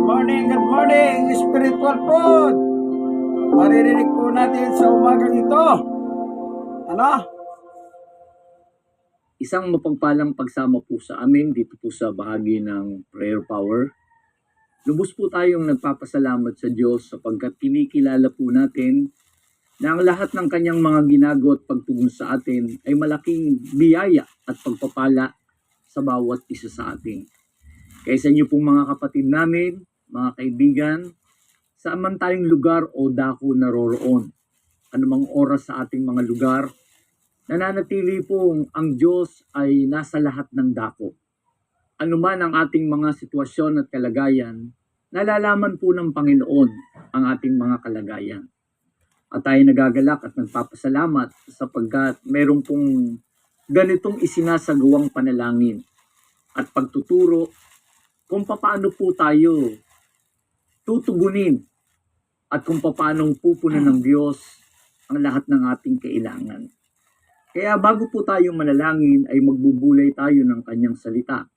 Good morning, spiritual food. Maririnig po natin sa umagang ito. Ano? Isang mapagpalang pagsama po sa amin dito po sa bahagi ng Prayer Power. Lubos po tayong nagpapasalamat sa Diyos sapagkat kinikilala po natin na ang lahat ng kanyang mga ginagawa at pagtugon sa atin ay malaking biyaya at pagpapala sa bawat isa sa atin. Kaya sa inyo pong mga kapatid namin, mga kaibigan, saan man tayong lugar o dako naroroon, anumang oras sa ating mga lugar, nananatili pong ang Diyos ay nasa lahat ng dako. Ano man ang ating mga sitwasyon at kalagayan, nalalaman po ng Panginoon ang ating mga kalagayan. At tayo nagagalak at nagpapasalamat sapagkat meron pong ganitong isinasagawang panalangin at pagtuturo kung paano po tayo tutugunin at kung paano pupunan ng Diyos ang lahat ng ating kailangan. Kaya bago po tayo manalangin ay magbubulay tayo ng kanyang salita.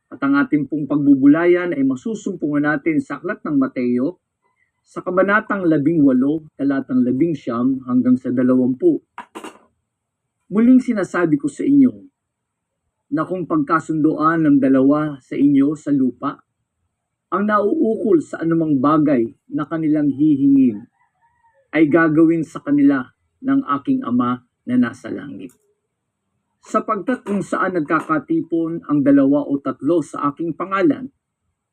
At ang ating pong pagbubulayan ay masusumpungan natin sa aklat ng Mateo sa kabanatang 18, talatang 19 hanggang sa 20. Muling sinasabi ko sa inyo na kung pagkasundoan ng dalawa sa inyo sa lupa, ang nauukol sa anumang bagay na kanilang hihingin ay gagawin sa kanila ng aking Ama na nasa langit. Sapagkat kung saan nagkakatipon ang 2 o 3 sa aking pangalan,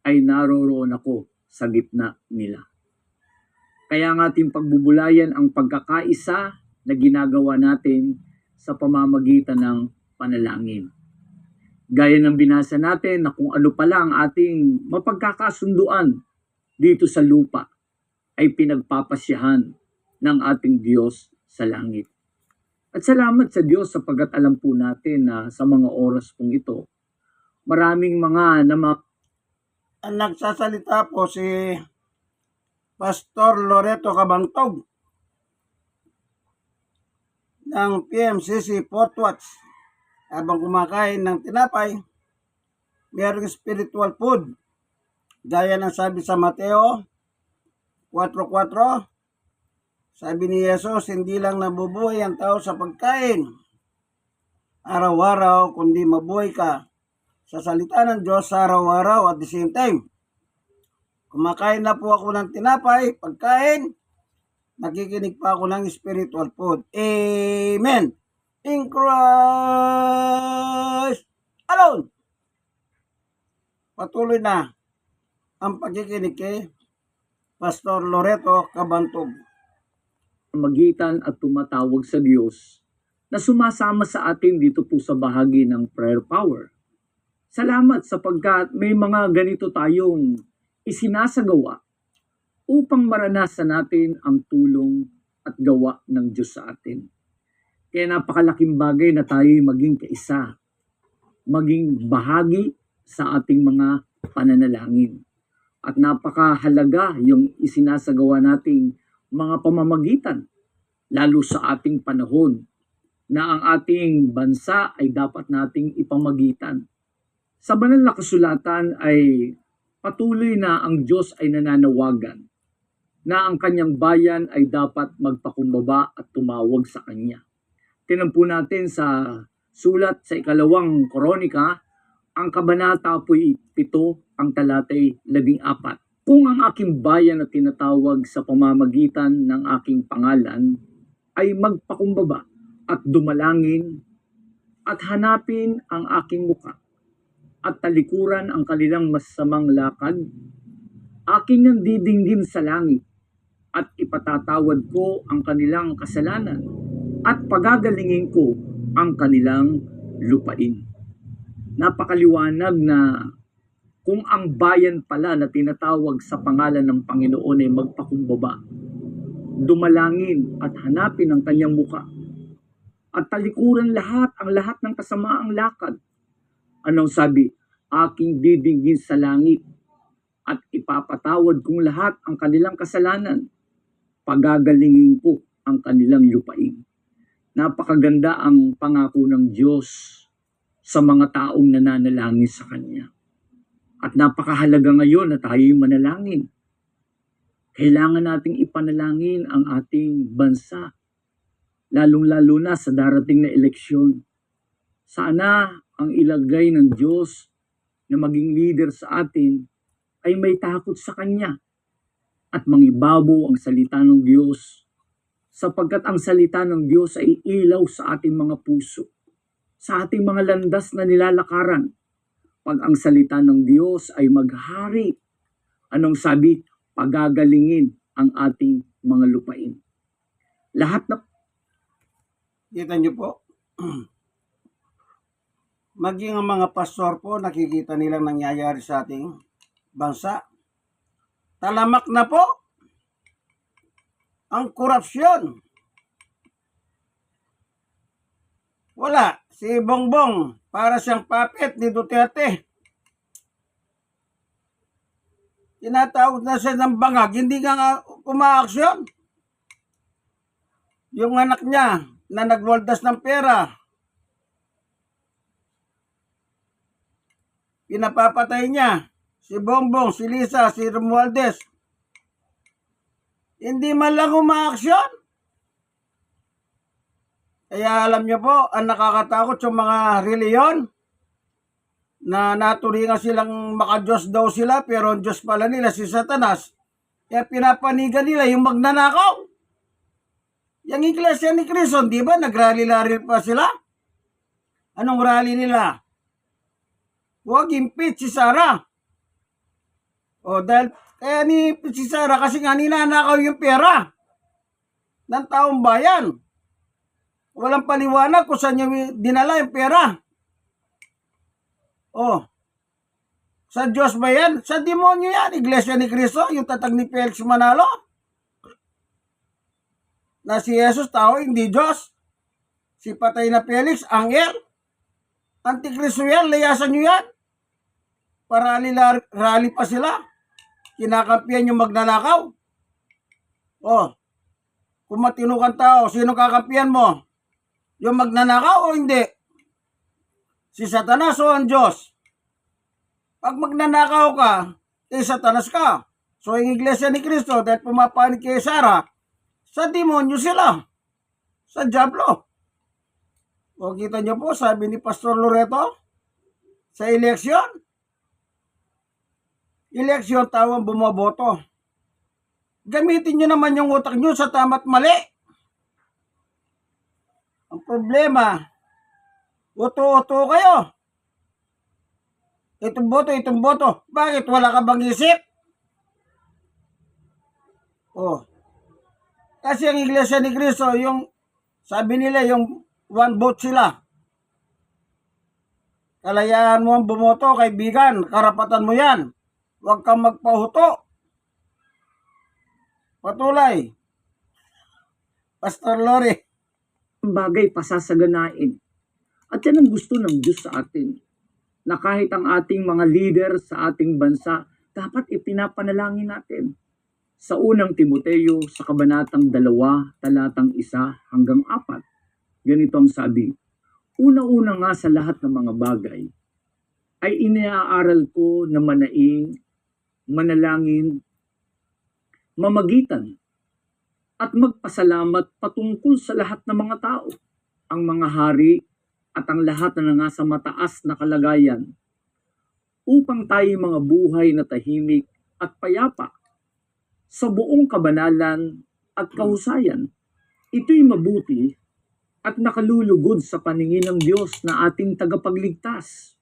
ay naroroon ako sa gitna nila. Kaya ang ating pagbubulayan ang pagkakaisa na ginagawa natin sa pamamagitan ng panalangin. Gaya ng binasa natin na kung ano pala ang ating mapagkakasunduan dito sa lupa ay pinagpapasyahan ng ating Diyos sa langit. At salamat sa Diyos sapagkat alam po natin na sa mga oras pong ito, maraming mga Ang nagsasalita po si Pastor Loreto Cabantog ng PMCC Fort Watch. Habang kumakain ng tinapay, mayroong spiritual food. Gaya ng sabi sa Mateo 4:4, sabi ni Jesus, hindi lang nabubuhay ang tao sa pagkain araw-araw, kundi mabuhay ka sa salita ng Diyos sa araw-araw. At the same time, kumakain na po ako ng tinapay, pagkain, nakikinig pa ako ng spiritual food. Amen. In Christ alone. Patuloy na ang pagkikinig kay Pastor Loreto Cabantog. magitan at tumatawag sa Diyos na sumasama sa atin dito po sa bahagi ng Prayer Power. Salamat sapagkat may mga ganito tayong isinasagawa upang maranasan natin ang tulong at gawa ng Diyos sa atin. Kaya napakalaking bagay na tayo maging kaisa, maging bahagi sa ating mga pananalangin. At napakahalaga yung isinasagawa nating mga pamamagitan, lalo sa ating panahon na ang ating bansa ay dapat nating ipamagitan. Sa banal na kasulatan ay patuloy na ang Diyos ay nananawagan na ang kanyang bayan ay dapat magpakumbaba at tumawag sa kanya. Tingnan po natin sa sulat sa 2 Kronika, ang kabanata po'y 7, ang talatay 14. Kung ang aking bayan na tinatawag sa pamamagitan ng aking pangalan ay magpakumbaba at dumalangin at hanapin ang aking muka at talikuran ang kanilang masamang lakad, aking nang didinggin sa langit at ipatatawad ko ang kanilang kasalanan at pagagalingin ko ang kanilang lupain. Napakaliwanag na kung ang bayan pala na tinatawag sa pangalan ng Panginoon ay magpakumbaba, dumalangin at hanapin ang kanyang muka, at talikuran ang lahat ng kasamaang lakad. Anong sabi? Aking didinggin sa langit at ipapatawad kong lahat ang kanilang kasalanan, pagagalingin ko ang kanilang lupain. Napakaganda ang pangako ng Diyos sa mga taong nananalangin sa Kanya. At napakahalaga ngayon na tayo'y manalangin. Kailangan nating ipanalangin ang ating bansa, lalong-lalo na sa darating na eleksyon. Sana ang ilagay ng Diyos na maging leader sa atin ay may takot sa Kanya at mangibabaw ang salita ng Diyos, sapagkat ang salita ng Diyos ay ilaw sa ating mga puso, sa ating mga landas na nilalakaran. Pag ang salita ng Diyos ay maghari, anong sabi? Pagagalingin ang ating mga lupain. Lahat na Kita niyo po, maging ang mga pastor po, nakikita nilang nangyayari sa ating bansa. Talamak na po ang korupsyon. Wala. Si Bongbong, para siyang puppet ni Duterte. Tinatawag na siya ng bangag, hindi nga umaaksyon. Yung anak niya na nagwaldas ng pera, pinapapatay niya. Si Bongbong, si Lisa, si Romualdez. Hindi man lang umaaksyon. Kaya alam niyo po, ang nakakatakot yung mga reliyon na naturingan silang makadiyos daw sila, pero ang Diyos pala nila si Satanas. Kaya pinapanigan nila yung magnanakaw. Yung Iglesia ni Cristo, di ba? Nagrally-lari pa sila. Anong rally nila? Huwag impeach si Sara. O dahil kaya ni si Sara kasi nga ninanakaw yung pera ng taong bayan. Walang paliwanag kung saan niya dinala yung pera. Oh, sa Diyos ba yan? Sa demonyo yan. Iglesia ni Cristo, yung tatag ni Felix Manalo. Na si Jesus tao, hindi Diyos. Si patay na Felix, angel. Antikristo yan, layasan nyo yan. Para rally pa sila. Kinakampihan yung magnanakaw. Oh, kung matino kang tao, sino kakampihan mo? Yung magnanakaw o hindi? Si Satanas o ang Diyos? Pag magnanakaw ka, Satanas ka. So, yung Iglesia ni Cristo, dahil pumapanig kay Sara, sa demonyo sila. Sa Diablo. O, kita nyo po, sabi ni Pastor Loreto, sa eleksyon, tawang bumoboto. Gamitin nyo naman yung utak nyo sa tama't mali. Ang problema, uto-uto kayo. Itong boto. Bakit? Wala ka bang isip? Oh. Kasi ang Iglesia ni Cristo, yung, sabi nila, yung one vote sila. Kalayaan mo ang bumoto, kaibigan. Karapatan mo yan. Huwag kang magpahuto. Patuloy. Pastor Lori. bagay pasasaganain. At yan ang gusto ng Diyos sa atin, na kahit ang ating mga leader sa ating bansa, dapat ipinapanalangin natin. Sa unang Timoteo, sa kabanatang 2, talatang 1 hanggang 4, ganito ang sabi, una-una nga sa lahat ng mga bagay, ay iniaaral ko na manaing, manalangin, mamagitan, at magpasalamat patungkol sa lahat ng mga tao, ang mga hari at ang lahat na nasa mataas na kalagayan, upang tayo mga buhay na tahimik at payapa sa buong kabanalan at kahusayan. Ito'y mabuti at nakalulugod sa paningin ng Diyos na ating tagapagligtas,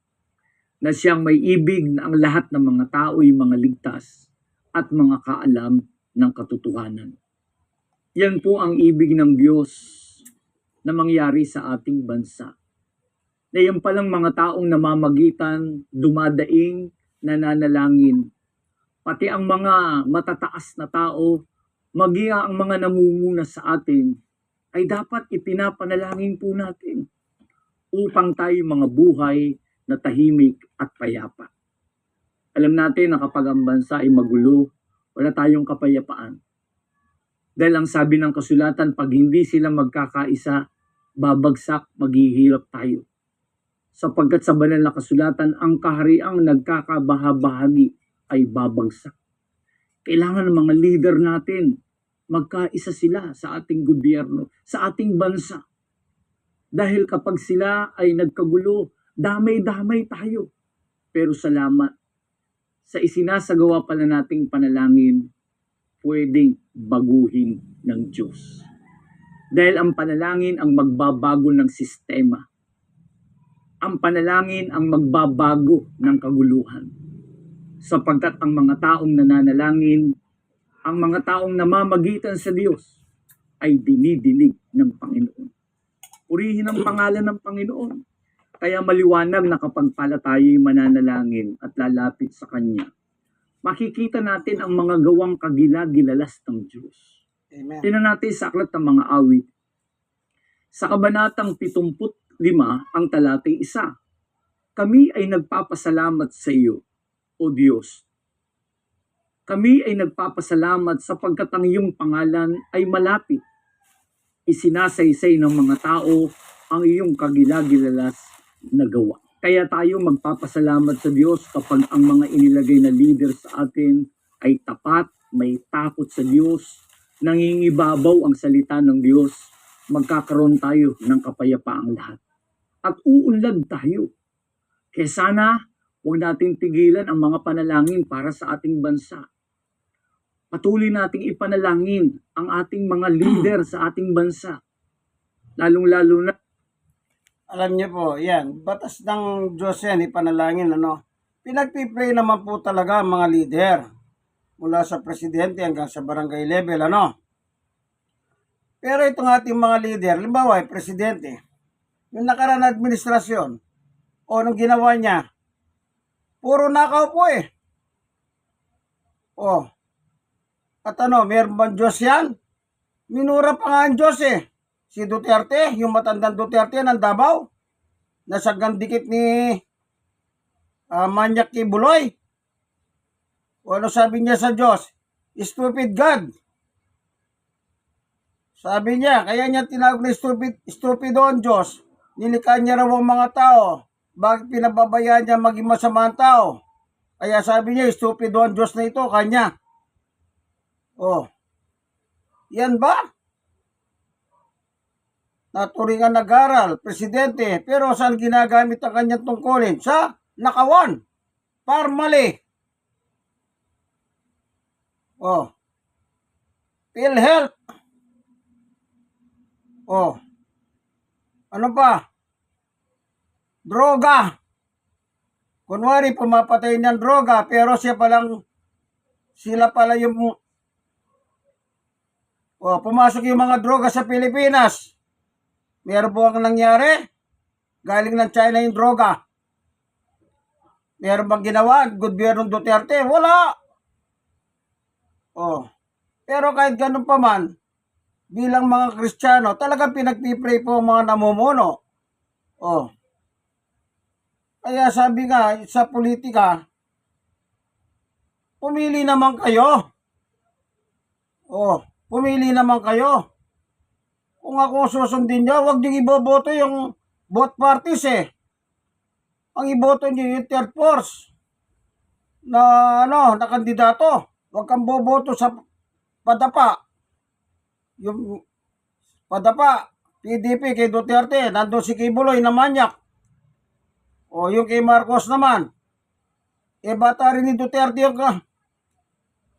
na siyang may ibig na ang lahat ng mga tao'y mga ligtas at mga kaalam ng katotohanan. Yan po ang ibig ng Diyos na mangyari sa ating bansa. Na yan palang mga taong namamagitan, dumadaing, nananalangin. Pati ang mga matataas na tao, maging ang mga namumuna sa atin, ay dapat ipinapanalangin po natin upang tayo mga buhay na tahimik at payapa. Alam natin na kapag ang bansa ay magulo, wala tayong kapayapaan. Dahil ang sabi ng kasulatan, pag hindi sila magkakaisa, babagsak, maghihirap tayo. sapagkat sa banal na kasulatan, ang kahariang nagkakabahabahagi ay babagsak. Kailangan ng mga leader natin, magkaisa sila sa ating gobyerno, sa ating bansa. Dahil kapag sila ay nagkagulo, damay-damay tayo. Pero salamat, sa isinasagawa pala nating panalangin, pwedeng baguhin ng Diyos. Dahil ang panalangin ang magbabago ng sistema. Ang panalangin ang magbabago ng kaguluhan. Sapagkat ang mga taong nananalangin, ang mga taong namamagitan sa Diyos, ay dinidinig ng Panginoon. Purihin ang pangalan ng Panginoon. Kaya maliwanag na kapag pala tayo'y mananalangin at lalapit sa Kanya, makikita natin ang mga gawang kagilagilalas ng Diyos. Amen. Tingnan natin sa aklat ng mga awit. Sa kabanatang 75, ang talatay 1. Kami ay nagpapasalamat sa iyo, O Diyos. Kami ay nagpapasalamat sapagkat ang iyong pangalan ay malapit. Isinasaysay ng mga tao ang iyong kagilagilalas na gawa. Kaya tayo magpapasalamat sa Diyos kapag ang mga inilagay na leader sa atin ay tapat, may takot sa Diyos, nangingibabaw ang salita ng Diyos, magkakaroon tayo ng kapayapaang lahat. At uunlad tayo. Kaya sana, huwag nating tigilan ang mga panalangin para sa ating bansa. Patuloy nating ipanalangin ang ating mga leader sa ating bansa. Lalong-lalo na. Alam niyo po, yan, batas ng Diyos yan, ipanalangin, Pinagpipray naman po talaga ang mga leader. Mula sa presidente hanggang sa barangay level, Pero itong ating mga leader, limbawa, presidente, yung nakaraan na administrasyon, o nung ginawa niya, puro nakaw po eh. At meron bang Diyos yan? Minura pa nga ang Diyos eh. Si Duterte, yung matandang Duterte ng Davao, nasa gandikit ni Manyak Kibuloy. O ano sabi niya sa Diyos? Stupid God. Sabi niya, kaya niya tinawag na stupido ang Diyos. Nilikha niya raw ang mga tao. Bakit pinababayaan niya maging masama ang tao? Kaya sabi niya, stupido ang Diyos na ito, kanya. Yan ba? Naturingan nag-aral, presidente, pero saan ginagamit ang kanyang tungkulin? Sa nakawan. Parmali. PhilHealth. Ano pa? Droga. Kunwari, pumapatay ng droga, pero sila pala yung pumasok yung mga droga sa Pilipinas. Meron po ang nangyari? Galing ng China yung droga. Meron bang ginawa? Gobyerno Duterte? Wala. Pero kahit ganun pa man, bilang mga Kristiyano, talagang pinagpipray po ang mga namumuno. Kaya sabi nga, sa politika, pumili naman kayo. Pumili naman kayo. Kung ako susundin niyo, huwag niyo iboboto yung both parties eh. Ang iboto niyo yung third force na kandidato. Huwag kang boboto sa padapa. Yung padapa, PDP kay Duterte, nandun si Kibuloy na manyak. Yung kay Marcos naman. Bata rin ni Duterte yung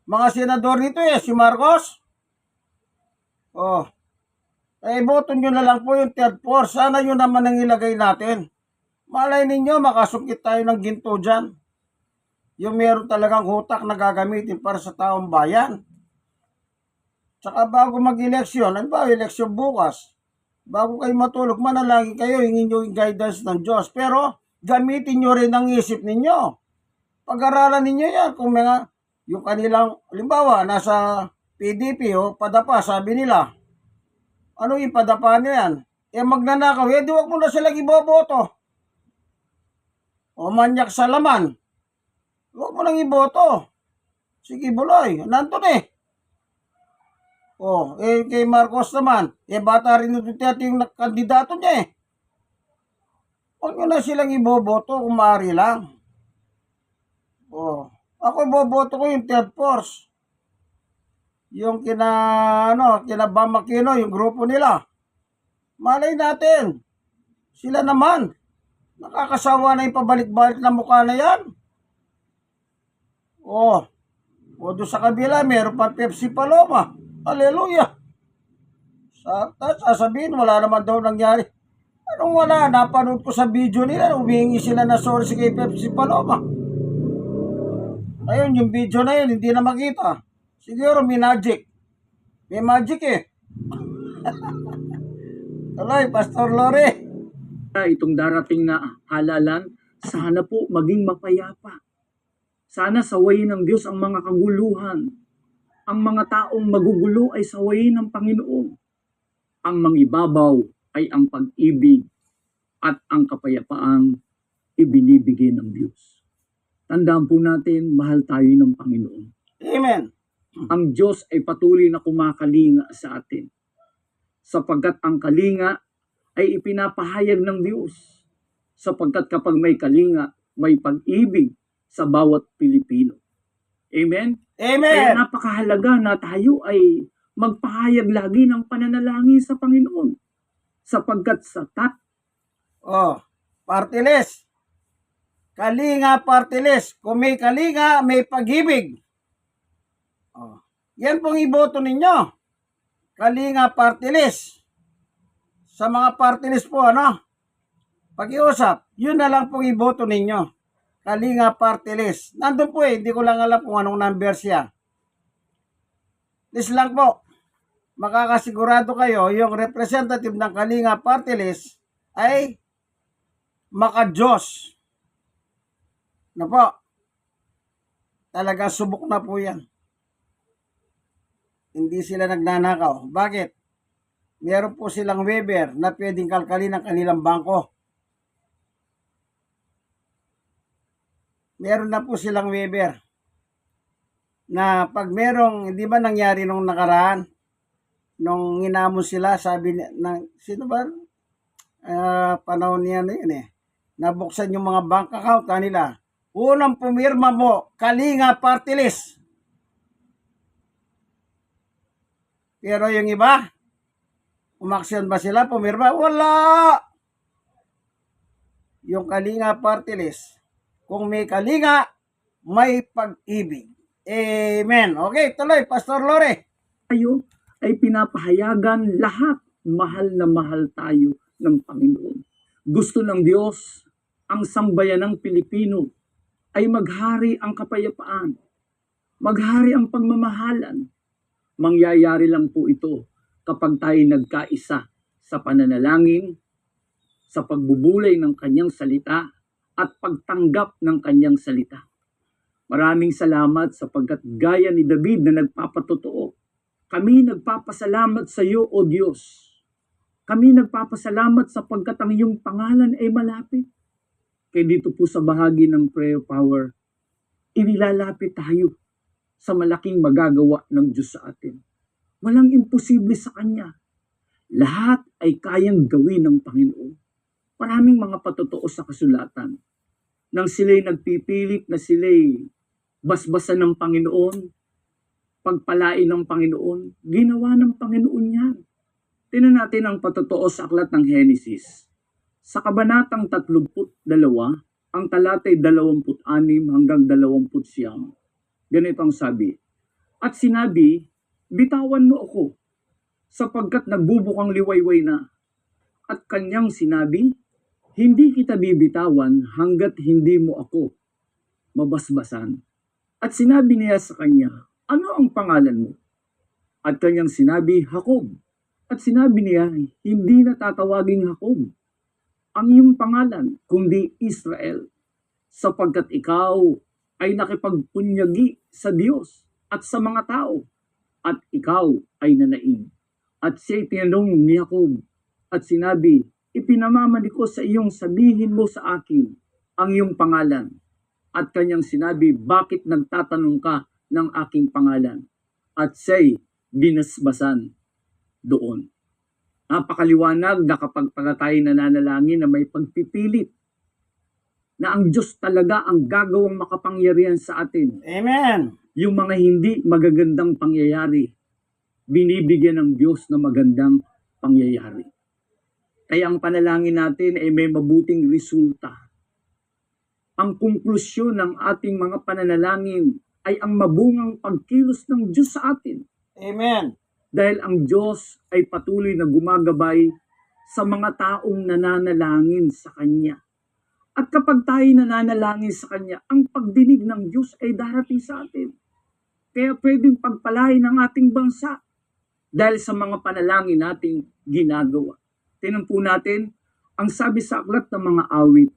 mga senador nito si Marcos. Boto nyo na lang po yung third force. Sana yun naman ang ilagay natin. Malay ninyo, makasungkit tayo ng ginto dyan. Yung meron talagang hutak na gagamitin para sa taong bayan. Tsaka bago mag-eleksyon, eleksyon bukas, bago kayo matulog, manalangin kayo, hingin nyo yung guidance ng Diyos. Pero, gamitin nyo rin ang isip ninyo. Pag-aralan ninyo yan. Kung yung kanilang, halimbawa, nasa PDP, padapa, sabi nila, ano yung padapa nyo yan? Magnanakaw, di wag mo na silang iboboto. Manyak sa laman. Huwag mo nang iboto. Sige, Buloy, nandun eh. Kay Marcos naman, bata rin yung Duterte yung kandidato niya eh. Huwag nyo na silang iboboto kung maaari lang. Oh. Ako iboboto ko yung third force. Yung kina Bam Aquino, yung grupo nila. Malay natin. Sila naman. Nakakasawa na yung pabalik-balik na mukha na yan. Oh. O doon sa kabila, meron pa Pepsi Paloma. Hallelujah. Sasabihin, wala naman daw nangyari. Anong wala? Napanood ko sa video nila, humingi sila na sorry kay Pepsi Paloma. Ayun, yung video na yun, hindi na makita. Siguro may magic. May magic eh. Tuloy, Pastor Lore. Itong darating na halalan, sana po maging mapayapa. Sana sawayin ng Diyos ang mga kaguluhan. Ang mga taong magugulo ay sawayin ng Panginoon. Ang mangibabaw ay ang pag-ibig at ang kapayapaang ibinibigay ng Diyos. Tandaan po natin, mahal tayo ng Panginoon. Amen. Ang Diyos ay patuloy na kumakalinga sa atin. Sapagkat ang kalinga ay ipinapahayag ng Diyos. Sapagkat kapag may kalinga, may pag-ibig sa bawat Pilipino. Amen? Kaya Amen. napakahalaga na tayo ay magpahayag lagi ng pananalangin sa Panginoon. Sapagkat sa Oh, party list. Kalinga party list. Kung may kalinga, may pag-ibig. Oh. Yan pong iboto ninyo. Kalinga party list. Sa mga party list po, Pag-iusap, yun na lang pong iboto ninyo. Kalinga party list. Nandun po hindi ko lang alam kung anong number siya. List lang po. Makakasigurado kayo, yung representative ng Kalinga party list ay maka-Diyos. Na po. Talaga subok na po yan. Hindi sila nagnanakaw. Bakit? Meron po silang waiver na pwedeng kalkalin ng kanilang bangko. Meron na po silang waiver na pag merong, hindi ba nangyari nung nakaraan, nung inamon sila, sabi sino ba? Panahon niya na yun nabuksan yung mga bank account kanila. Unang pumirma mo, Kalinga party list. Pero yung iba, umaksyon ba sila? Pumirma? Wala! Yung Kalinga party list. Kung may kalinga, may pag-ibig. Amen. Okay, tuloy, Pastor Lore. tayo ay pinapahayagan lahat mahal na mahal tayo ng Panginoon. Gusto ng Diyos ang sambayan ng Pilipino ay maghari ang kapayapaan, maghari ang pagmamahalan. Mangyayari lang po ito kapag tayo nagkaisa sa pananalangin, sa pagbubulay ng kanyang salita, at pagtanggap ng kanyang salita. Maraming salamat sapagkat gaya ni David na nagpapatotoo, kami nagpapasalamat sa iyo, O Diyos. Kami nagpapasalamat sapagkat ang iyong pangalan ay malapit. Kaya dito po sa bahagi ng prayer power, inilalapit tayo sa malaking magagawa ng Diyos sa atin. Walang imposible sa Kanya. Lahat ay kayang gawin ng Panginoon. Maraming mga patotoo sa kasulatan. Nang sila'y nagpipilit na sila'y basbasan ng Panginoon, pagpalain ng Panginoon, ginawa ng Panginoon yan. Tingnan natin ang patotoo sa aklat ng Henesis. Sa kabanatang 32, ang talatay 26 hanggang 29. Ganito ang sabi. At sinabi, bitawan mo ako, sapagkat nagbubukang liwayway na. At kanyang sinabi, hindi kita bibitawan hanggat hindi mo ako mabasbasan. At sinabi niya sa kanya, ano ang pangalan mo? At kanyang sinabi, Jacob. At sinabi niya, hindi na tatawaging Jacob ang iyong pangalan, kundi Israel, sapagkat ikaw ay nakipagpunyagi sa Diyos at sa mga tao, at ikaw ay nanaig. At siya'y tinanong ni Jacob, at sinabi, ipinamamali ko sa iyong sabihin mo sa akin ang iyong pangalan. At kanyang sinabi, bakit nagtatanong ka ng aking pangalan? At siya'y binasbasan doon. Napakaliwanag na kapag pala tayo nananalangin na may pagpipilit na ang Diyos talaga ang gagawang makapangyarihan sa atin. Amen. Yung mga hindi magagandang pangyayari, binibigyan ng Diyos na magandang pangyayari. Kaya ang panalangin natin ay may mabuting resulta. Ang konklusyon ng ating mga pananalangin ay ang mabungang pagkilos ng Diyos sa atin. Amen. Dahil ang Diyos ay patuloy na gumagabay sa mga taong nananalangin sa Kanya. At kapag tayo nananalangin sa Kanya, ang pagdinig ng Diyos ay darating sa atin. Kaya pwedeng pagpalain ng ating bansa dahil sa mga panalangin nating ginagawa. Tingnan po natin ang sabi sa aklat ng mga awit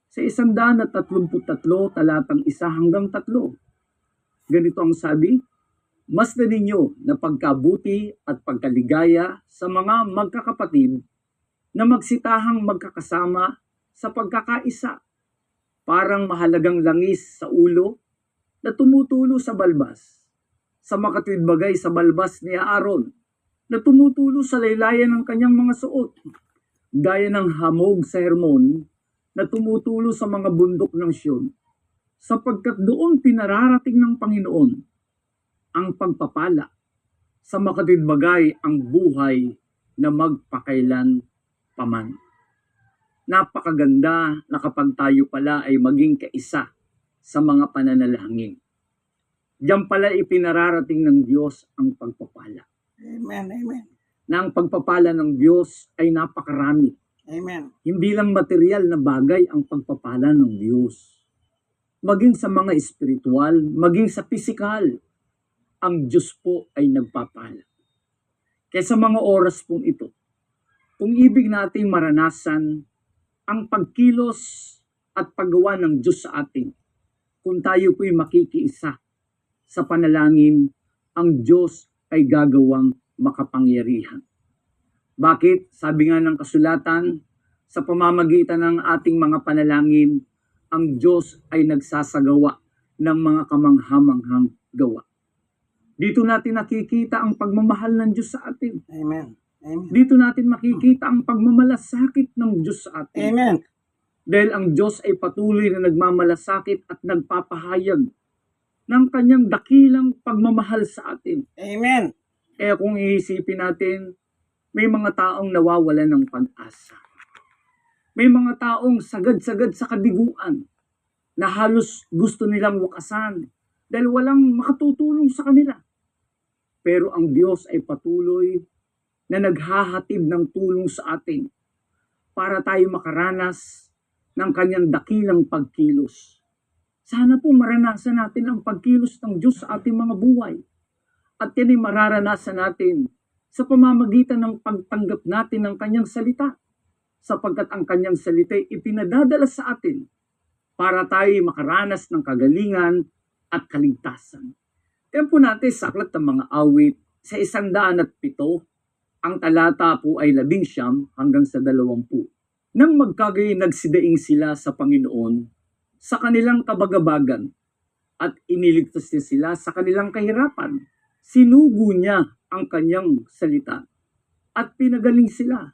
sa 133 talatang 1 hanggang 3. Ganito ang sabi, masdan ninyo na pagkabuti at pagkaligaya sa mga magkakapatid na magsitahang magkakasama sa pagkakaisa, parang mahalagang langis sa ulo na tumutulo sa balbas, sa makatwid bagay sa balbas ni Aaron na tumutulo sa laylayan ng kanyang mga suot, gaya ng hamog sa Hermon na tumutulo sa mga bundok ng Sion, sapagkat doon pinararating ng Panginoon ang pagpapala, sa makatwid bagay ang buhay na magpakailan paman. Napakaganda na kapag tayo pala ay maging kaisa sa mga pananalangin. Diyan pala ipinararating ng Diyos ang pagpapala. Amen. Amen. Na ang pagpapala ng Diyos ay napakarami. Amen. Hindi lang material na bagay ang pagpapala ng Diyos. Maging sa mga espiritual, maging sa pisikal, ang Diyos po ay nagpapala. Kaya sa mga oras pong ito, kung ibig nating maranasan ang pagkilos at paggawa ng Diyos sa atin, kung tayo po'y makikiisa sa panalangin, ang Diyos ay gagawang makapangyarihan. Bakit? Sabi nga ng kasulatan, sa pamamagitan ng ating mga panalangin, ang Diyos ay nagsasagawa ng mga kamanghamanghang gawa. Dito natin nakikita ang pagmamahal ng Diyos sa atin. Amen. Amen. Dito natin makikita ang pagmamalasakit ng Diyos sa atin. Amen. Dahil ang Diyos ay patuloy na nagmamalasakit at nagpapahayag ng kanyang dakilang pagmamahal sa atin. Amen. Kaya kung iisipin natin, may mga taong nawawalan ng pag-asa. May mga taong sagad-sagad sa kabiguan na halos gusto nilang wakasan dahil walang makatutulong sa kanila. Pero ang Diyos ay patuloy na naghahatid ng tulong sa atin para tayo makaranas ng kanyang dakilang pagkilos. Sana po maranasan natin ang pagkilos ng Diyos sa ating mga buhay. At yan ay mararanasan natin sa pamamagitan ng pagtanggap natin ng kanyang salita. Sapagkat ang kanyang salita ay ipinadadala sa atin para tayo makaranas ng kagalingan at kaligtasan. Tempo natin sa aklat ng mga awit sa 107, ang talata po ay 11 hanggang sa 20. Nang magkagayon nagsidaing sila sa Panginoon sa kanilang kabagabagan at iniligtas niya sila sa kanilang kahirapan. Sinugo niya ang kanyang salita at pinagaling sila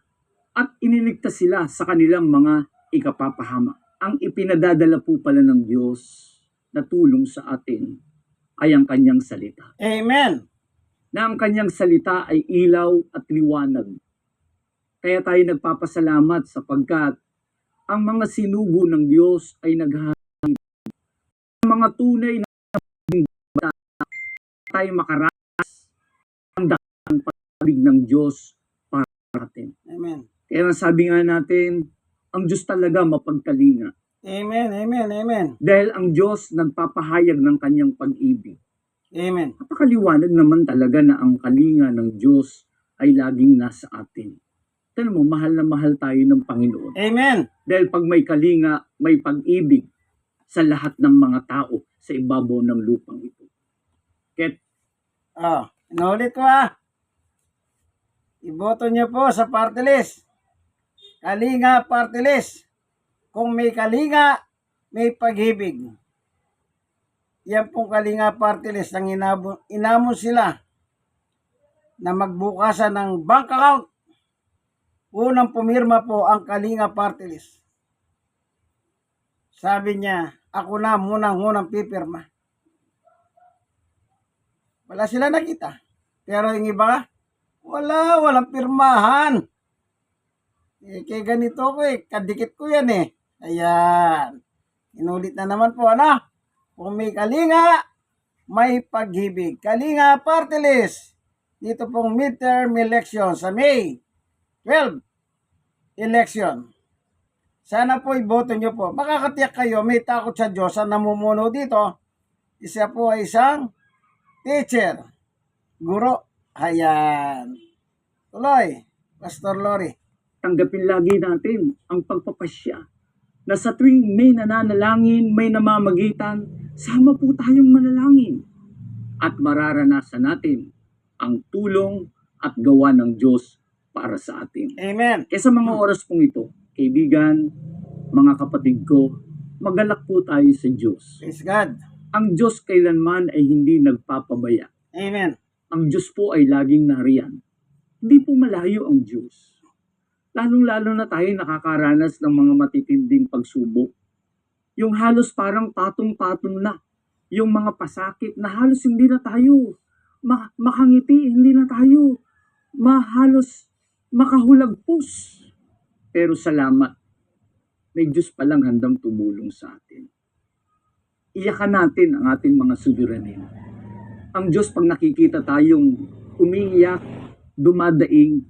at iniligtas sila sa kanilang mga ikapapahama. Ang ipinadadala po pala ng Diyos na tulong sa atin ay ang kanyang salita. Amen. Na ang kanyang salita ay ilaw at liwanag. Kaya tayo nagpapasalamat sapagkat ang mga sinugo ng Diyos ay naghahanap ng mga tunay na bata tayo makaranas ang dakilang pag-ibig ng Diyos para natin. Amen. Kaya sabi nga natin, ang Diyos talaga mapagkalinga. Amen. Amen. Amen. Dahil ang Diyos nagpapahayag ng kanyang pag-ibig. Amen. Napakaliwanag naman talaga na ang kalinga ng Diyos ay laging nasa atin. Tignan mo, mahal na mahal tayo ng Panginoon. Amen. Dahil pag may kalinga, may pag-ibig sa lahat ng mga tao sa ibabaw ng lupang ito. Kaya Inulit ko Iboto niyo po sa party list. Kalinga party list. Kung may kalinga, may pag-ibig. Yan pong kalinga party list ang inamon sila na magbukasan ng bank account unang pumirma po ang Kalinga Party List. Sabi niya, ako na munang pipirma. Wala sila nakita. Pero yung iba, walang pirmahan. Kaya ganito ko kadikit ko yan Ayan. Inulit na naman po, Kung may kalinga, may pag-ibig. Kalinga Party List. Dito pong midterm election sa May 12 election. Sana po iboto nyo po. Makakatiyak kayo, may takot sa Diyos ang namumuno dito. Isa po ay isang teacher, guro. Ayan. Tuloy, Pastor Lori. Tanggapin lagi natin ang pagpapasya na sa tuwing may nananalangin, may namamagitan, sama po tayong manalangin at mararanasan natin ang tulong at gawa ng Diyos para sa atin. Amen. Kaya sa mga oras pong ito, kaibigan, mga kapatid ko, magalak po tayo sa Diyos. Praise God. Ang Diyos kailanman ay hindi nagpapabaya. Amen. Ang Diyos po ay laging nariyan. Hindi po malayo ang Diyos. Lalong-lalo na tayo nakakaranas ng mga matitinding pagsubok. Yung halos parang patong-patong na. Yung mga pasakit na halos hindi na tayo makangiti, hindi na tayo halos makahulagpos. Pero salamat, may Diyos palang handang tumulong sa atin. Iyakan natin ang ating mga suliranin. Ang Diyos pag nakikita tayong umiiyak, dumadaing,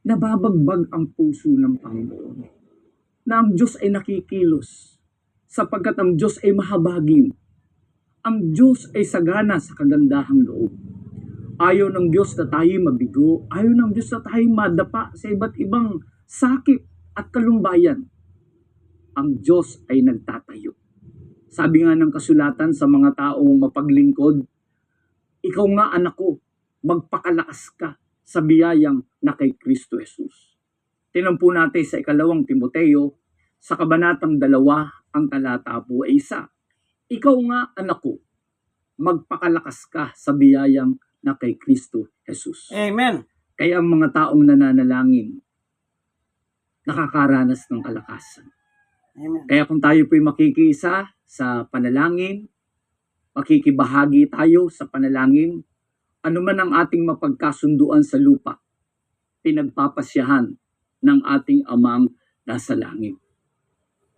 nababagbag ang puso ng Panginoon. Na ang Diyos ay nakikilos, sapagkat ang Diyos ay mahabagin. Ang Diyos ay sagana sa kagandahang loob. Ayaw ng Diyos na tayo mabigo, ayaw ng Diyos na tayo madapa sa iba't ibang sakit at kalumbayan. Ang Diyos ay nagtatayo. Sabi nga ng kasulatan sa mga taong mapaglingkod, ikaw nga anak ko, magpakalakas ka sa biyayang na kay Kristo Jesus. Tinampo natin sa 2 Timoteo, sa kabanatang 2, ang talata po ay 1. Ikaw nga anak ko, magpakalakas ka sa biyayang na kay Kristo Jesus. Amen. Kaya ang mga taong nananalangin, nakakaranas ng kalakasan. Amen. Kaya kung tayo po'y makikisa sa panalangin, makikibahagi tayo sa panalangin, anuman ang ating mapagkasunduan sa lupa, pinagpapasyahan ng ating amang nasa langit.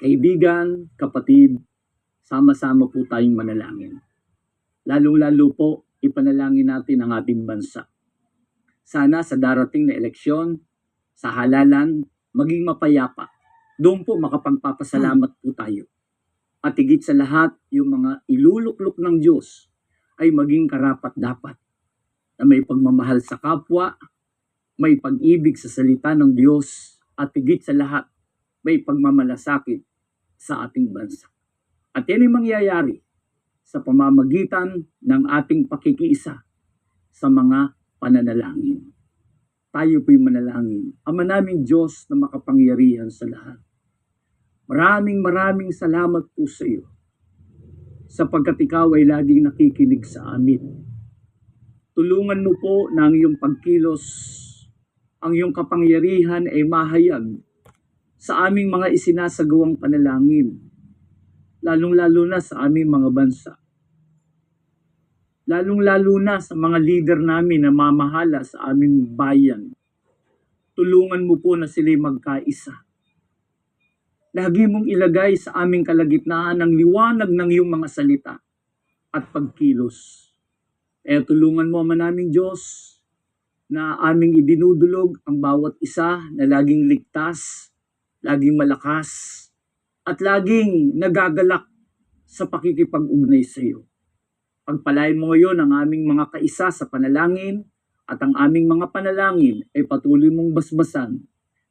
Kaibigan, kapatid, sama-sama po tayong manalangin. Lalong-lalo po, ipanalangin natin ang ating bansa. Sana sa darating na eleksyon, sa halalan, maging mapayapa. Doon po makapagpapasalamat po tayo. At higit sa lahat, yung mga iluluklok ng Diyos ay maging karapat-dapat na may pagmamahal sa kapwa, may pag-ibig sa salita ng Diyos, at higit sa lahat, may pagmamalasakit sa ating bansa. At yan ay mangyayari sa pamamagitan ng ating pakikiisa sa mga pananalangin. Tayo po'y manalangin. Ama naming Diyos na makapangyarihan sa lahat. Maraming salamat po sa iyo sapagkat ikaw ay laging nakikinig sa amin. Tulungan mo po na ang iyong pagkilos, ang iyong kapangyarihan ay mahayag sa aming mga isinasagawang panalangin, lalong-lalo na sa aming mga bansa. Lalong-lalo na sa mga leader namin na mamahala sa aming bayan. Tulungan mo po na sila'y magkaisa. Lagi mong ilagay sa aming kalagitnaan ang liwanag ng iyong mga salita at pagkilos. Kaya tulungan mo, Ama naming Diyos, na aming idinudulog ang bawat isa na laging ligtas, laging malakas, at laging nagagalak sa pakikipag-ugnay sa iyo. Pagpalain mo ngayon ang aming mga kaisa sa panalangin at ang aming mga panalangin ay patuloy mong basbasan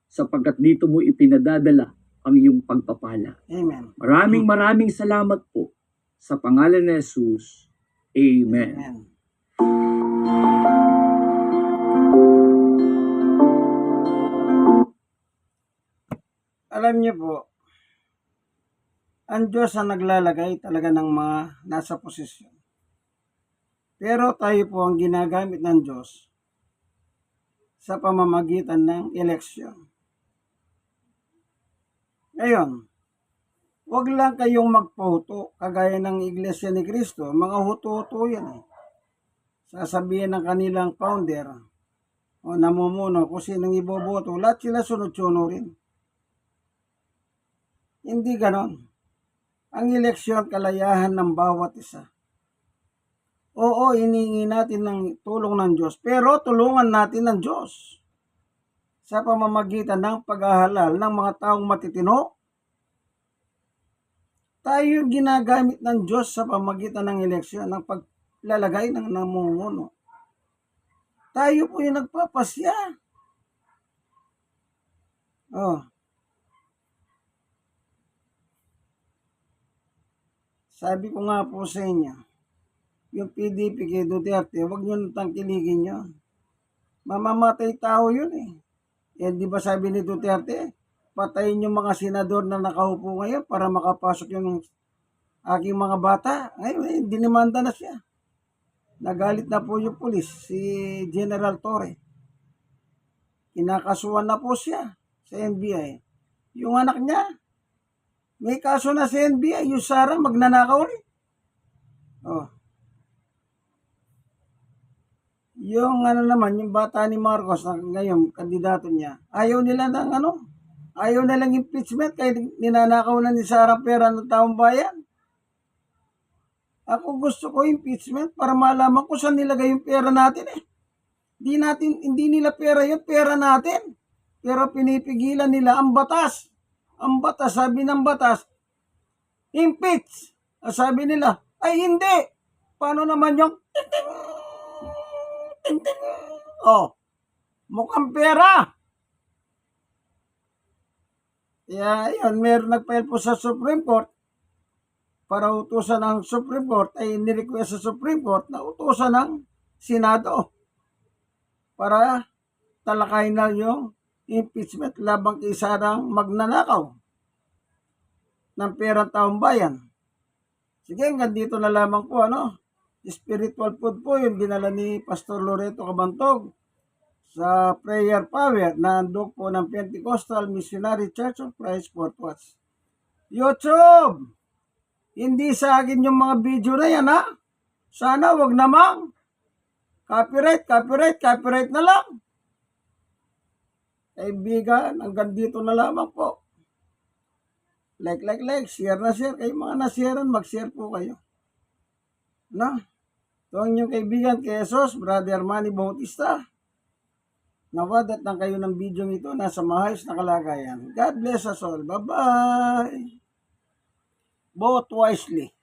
sapagkat dito mo ipinadadala ang iyong pagpapala. Amen. Maraming salamat po sa pangalan ni Jesus. Amen. Amen. Alam niyo po, ang Diyos ang naglalagay talaga ng mga nasa posisyon. Pero tayo po ang ginagamit ng Diyos sa pamamagitan ng eleksyon. Ngayon, huwag lang kayong magpahuto kagaya ng Iglesia ni Cristo. Mga huto-huto yan eh. Sasabihin ng kanilang founder o namumuno kung sinong iboboto, lahat sila sunod-suno rin. Hindi ganon. Ang eleksyon, kalayahan ng bawat isa. Oo, iniingi natin ng tulong ng Diyos, pero tulungan natin ng Diyos sa pamamagitan ng paghahalal ng mga taong matitino. Tayo yung ginagamit ng Diyos sa pamamagitan ng eleksyon, ng paglalagay ng namumuno. Tayo po yung nagpapasya. Oh. Sabi ko nga po sa inyo, yung PDP kay Duterte, huwag nyo nang tangkiligin yun. Mamamatay tao yun eh. Eh di ba sabi ni Duterte, patayin yung mga senador na nakaupo ngayon para makapasok yung aking mga bata. Ngayon, dinimanda na siya. Nagalit na po yung pulis, si General Torre. Kinakasuhan na po siya sa NBI. Yung anak niya, may kaso na sa NBI, yung Sarah magnanakaw rin. Oh. Yung naman, yung bata ni Marcos na ngayon, kandidato niya, ayaw nila ng ayaw nilang impeachment kahit ninanakaw na ni Sarah pera ng taong bayan. Ako gusto ko impeachment para malaman ko saan nilagay yung pera natin eh. Hindi nila pera yun, pera natin. Pero pinipigilan nila ang batas. Ang batas, sabi ng batas, impeach. Sabi nila, ay hindi. Paano naman yung oh, mukhang pera. Kaya yun, meron nag-file po sa Supreme Court para utusan ng Supreme Court ay nirequest sa Supreme Court na utusan ng Senado para talakayin na yung impeachment labang kay Sarang magnanakaw ng perang taong bayan. Sige, hanggang dito na lamang po, spiritual food po yung dinala ni Pastor Loreto Cabantog sa prayer power na handog po ng Pentecostal Missionary Church of Christ Fort Watts. YouTube! Hindi sa akin yung mga video na yan, ha? Sana wag namang copyright na lang. Kaibigan, hanggang dito na lamang po. Like, share na share. Kayo mga nasharean, mag-share po kayo. Ito ang inyong kaibigan kay Jesus, Brother Manny Bautista. Nawadat lang kayo ng video ito nasa maayos na kalagayan. God bless us all. Bye-bye. Vote wisely.